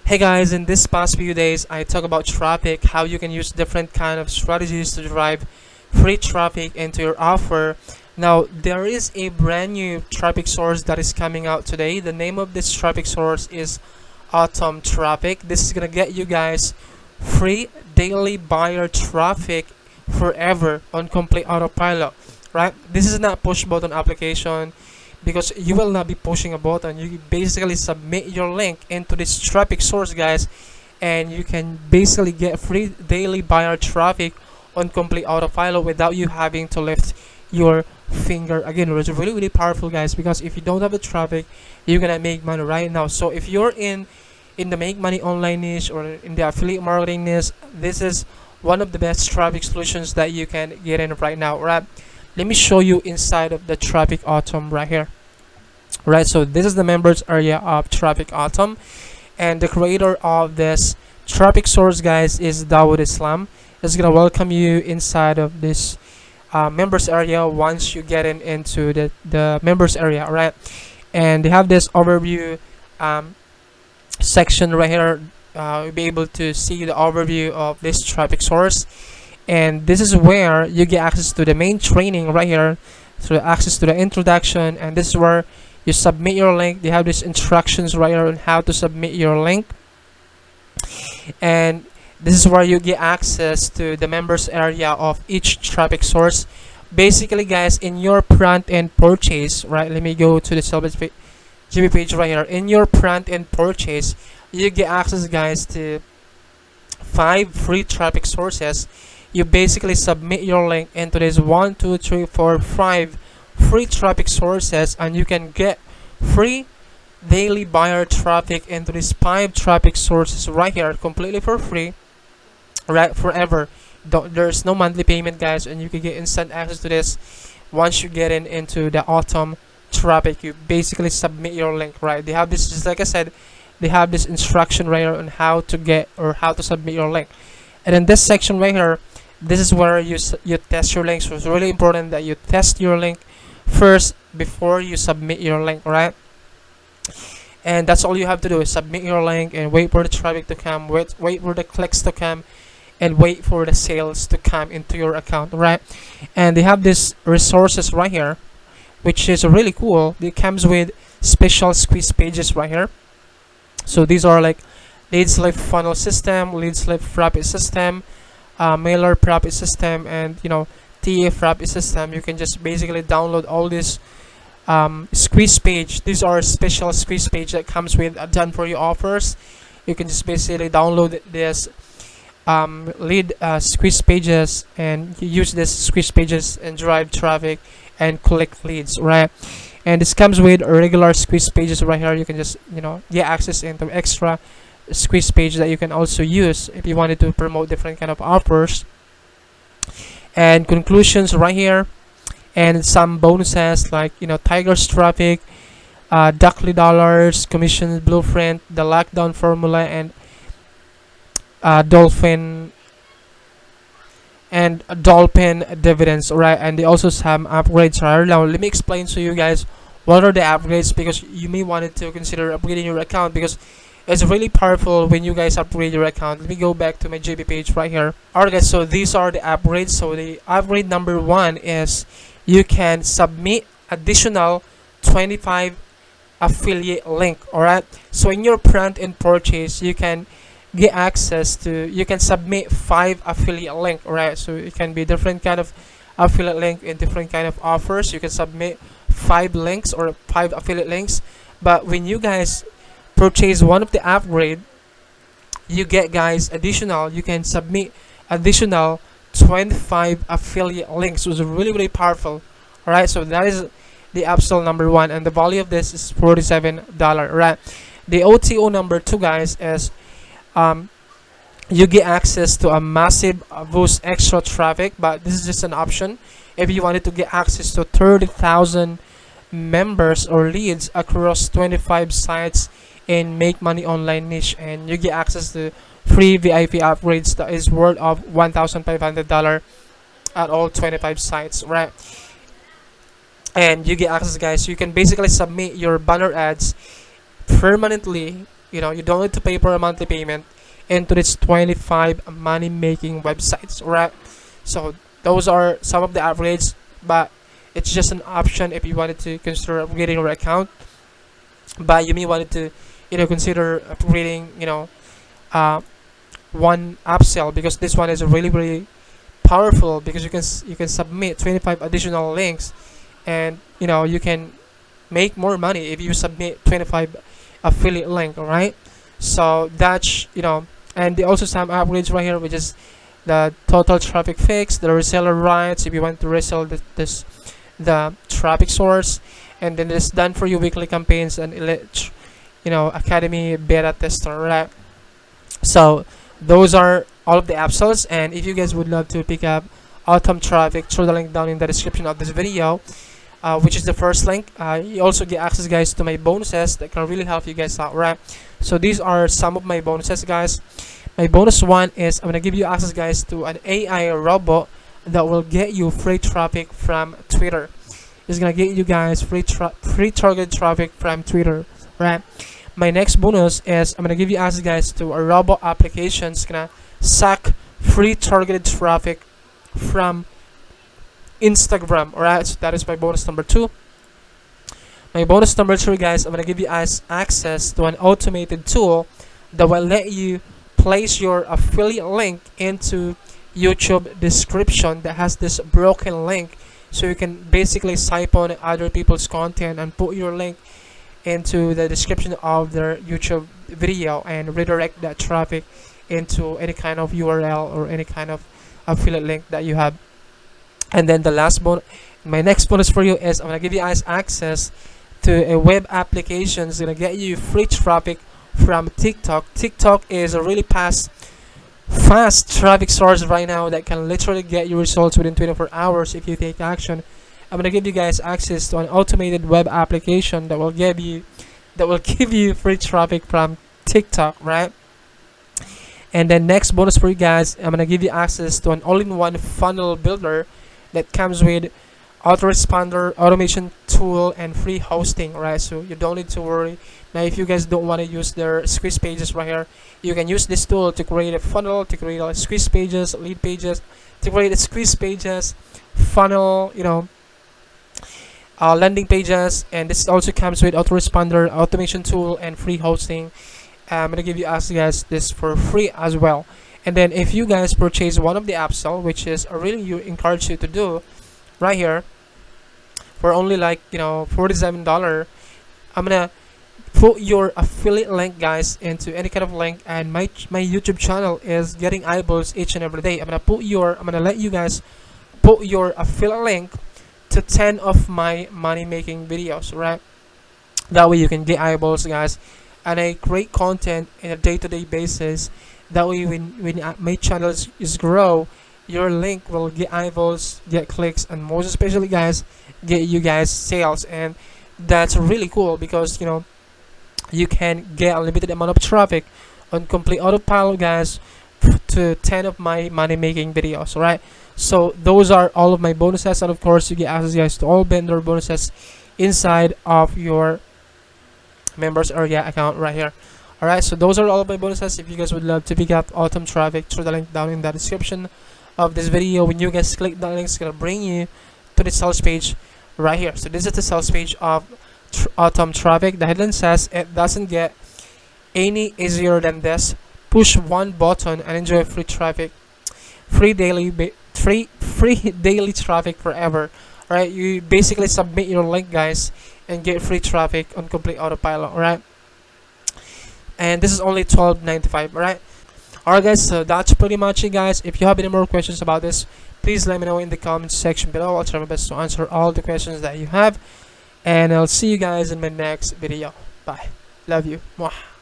Hey guys, in this past few days I talk about traffic, how you can use different kind of strategies to drive free traffic into your offer. Now there is a brand new traffic source that is coming out today. The name of this traffic source is Autumn Traffic. This is gonna get you guys free daily buyer traffic forever on complete autopilot, right? This is not push button application, because you will not be pushing a button. You basically submit your link into this traffic source, guys, and you can basically get free daily buyer traffic on complete autopilot without you having to lift your finger. Again, it's really powerful, guys, because if you don't have the traffic, you're gonna make money right now. So if you're in the make money online niche or in the affiliate marketing niche, this is one of the best traffic solutions that you can get in right now, right? Let me show you inside of the Traffic Autumn right here. Right, so this is the members area of Traffic Autumn, and the creator of this traffic source, guys, is Dawood Islam. It's gonna welcome you inside of this members area once you get into the members area, right? And they have this overview section right here. You'll be able to see the overview of this traffic source, and this is where you get access to the main training right here, so access to the introduction, and this is where you submit your link. They have these instructions right here on how to submit your link, and this is where you get access to the members area of each traffic source. Basically, guys, in your front end purchase, right? Let me go to the GB page right here. In your front end purchase, you get access, guys, to 5 free traffic sources. You basically submit your link into this 1, 2, 3, 4, 5 free traffic sources, and you can get free daily buyer traffic into these 5 traffic sources right here, completely for free, right? Forever. There's no monthly payment, guys, and you can get instant access to this once you get into the Autumn Traffic. You basically submit your link, right? They have this, just like I said, they have this instruction right here on how to get or how to submit your link. And in this section right here, this is where you test your link. So it's really important that you test your link first before you submit your link, right? And that's all you have to do, is submit your link and wait for the traffic to come, wait for the clicks to come, and wait for the sales to come into your account, right? And they have these resources right here, which is really cool. It comes with special squeeze pages right here. So these are like lead slip funnel system, lead slip profit system, mailer profit system, and TA profit system. You can just basically download all this squeeze page. These are special squeeze page that comes with done for you offers. You can just basically download this lead squeeze pages, and you use this squeeze pages and drive traffic and collect leads, right? And this comes with regular squeeze pages right here. You can just get access into extra squeeze page that you can also use if you wanted to promote different kind of offers, and conclusions right here, and some bonuses like Tiger's traffic, Duckly dollars, commission blueprint, the lockdown formula, and dolphin dividends, right? And they also have upgrades right now. Let me explain to you guys what are the upgrades, because you may want to consider upgrading your account, because it's really powerful when you guys upgrade your account. Let me go back to my JB page right here. Alright, guys, so these are the upgrades. So the upgrade number 1 is you can submit additional 25 affiliate link. Alright, so in your front end purchase, you can get access to, you can submit 5 affiliate link. Alright, so it can be different kind of affiliate link in different kind of offers. You can submit 5 links or 5 affiliate links, but when you guys purchase one of the upgrade, you get, guys, additional, you can submit additional 25 affiliate links, which is really powerful. All right, so that is the upsell number 1, and the value of this is $47, right? The OTO number 2, guys, is you get access to a massive boost extra traffic, but this is just an option if you wanted to get access to 30,000 members or leads across 25 sites in make money online niche, and you get access to free VIP upgrades that is worth of $1,500 at all 25 sites, right? and you get access, guys. You can basically submit your banner ads permanently. You know, you don't need to pay for a monthly payment into this 25 money making websites, right? So those are some of the upgrades, but it's just an option if you wanted to consider upgrading your account. But you may wanted to, you know, consider upgrading, you know, one upsell, because this one is really powerful, because you can submit 25 additional links, and you know, you can make more money if you submit 25 affiliate link. All right, so that's, you know, and they also some upgrades right here, which is the total traffic fix, the reseller rights if you want to resell the traffic source, and then this done for you weekly campaigns and elite, you know, academy beta tester, right? So those are all of the upsells, and if you guys would love to pick up autumn traffic, through the link down in the description of this video, which is the first link. You also get access, guys, to my bonuses that can really help you guys out, right? So these are some of my bonuses, guys. My bonus one is I'm gonna give you access, guys, to an AI robot that will get you free traffic from Twitter. It's gonna get you guys free targeted traffic from Twitter, right? My next bonus is I'm gonna give you access, guys, to a robot application. It's gonna suck free targeted traffic from Instagram. Alright, so that is my bonus number 2. My bonus number 3, guys, I'm gonna give you guys access to an automated tool that will let you place your affiliate link into YouTube description that has this broken link, so you can basically siphon other people's content and put your link into the description of their YouTube video and redirect that traffic into any kind of URL or any kind of affiliate link that you have. And then the last bonus, my next bonus for you, is I'm gonna give you guys access to a web application. It's gonna get you free traffic from TikTok. TikTok is a really fast traffic source right now that can literally get you results within 24 hours if you take action. I'm gonna give you guys access to an automated web application that will give you free traffic from TikTok, right? And then next bonus for you guys, I'm gonna give you access to an all-in-one funnel builder that comes with Autoresponder, automation tool, and free hosting, right? So you don't need to worry. Now, if you guys don't want to use their squeeze pages right here, you can use this tool to create a funnel, to create a squeeze pages, lead pages, to create a squeeze pages, funnel, you know, landing pages. And this also comes with Autoresponder, automation tool, and free hosting. I'm gonna give you guys this for free as well. And then if you guys purchase one of the upsell, which is really you encourage you to do right here, for only like, you know, $47, I'm gonna put your affiliate link, guys, into any kind of link, and my YouTube channel is getting eyeballs each and every day. I'm gonna let you guys put your affiliate link to 10 of my money making videos, right? That way you can get eyeballs, guys, and I create content in a day-to-day basis. That way when my channel is grow, your link will get eyeballs, get clicks, and most especially, guys, get you guys sales. And that's really cool, because you know, you can get a limited amount of traffic on complete autopilot, guys, to 10 of my money making videos. Right, so those are all of my bonuses, and of course you get access, guys, to all vendor bonuses inside of your members area account right here. Alright, so those are all of my bonuses. If you guys would love to pick up autumn traffic, through the link down in the description of this video. When you guys click the link, it's gonna bring you to the sales page right here. So this is the sales page of autumn traffic. The headline says it doesn't get any easier than this. Push one button and enjoy free traffic, free daily traffic forever. Alright, you basically submit your link, guys, and get free traffic on complete autopilot. Alright, and this is only $12.95. Alright, guys, so that's pretty much it, guys. If you have any more questions about this, please let me know in the comment section below. I'll try my best to answer all the questions that you have, and I'll see you guys in my next video. Bye, love you. Mwah.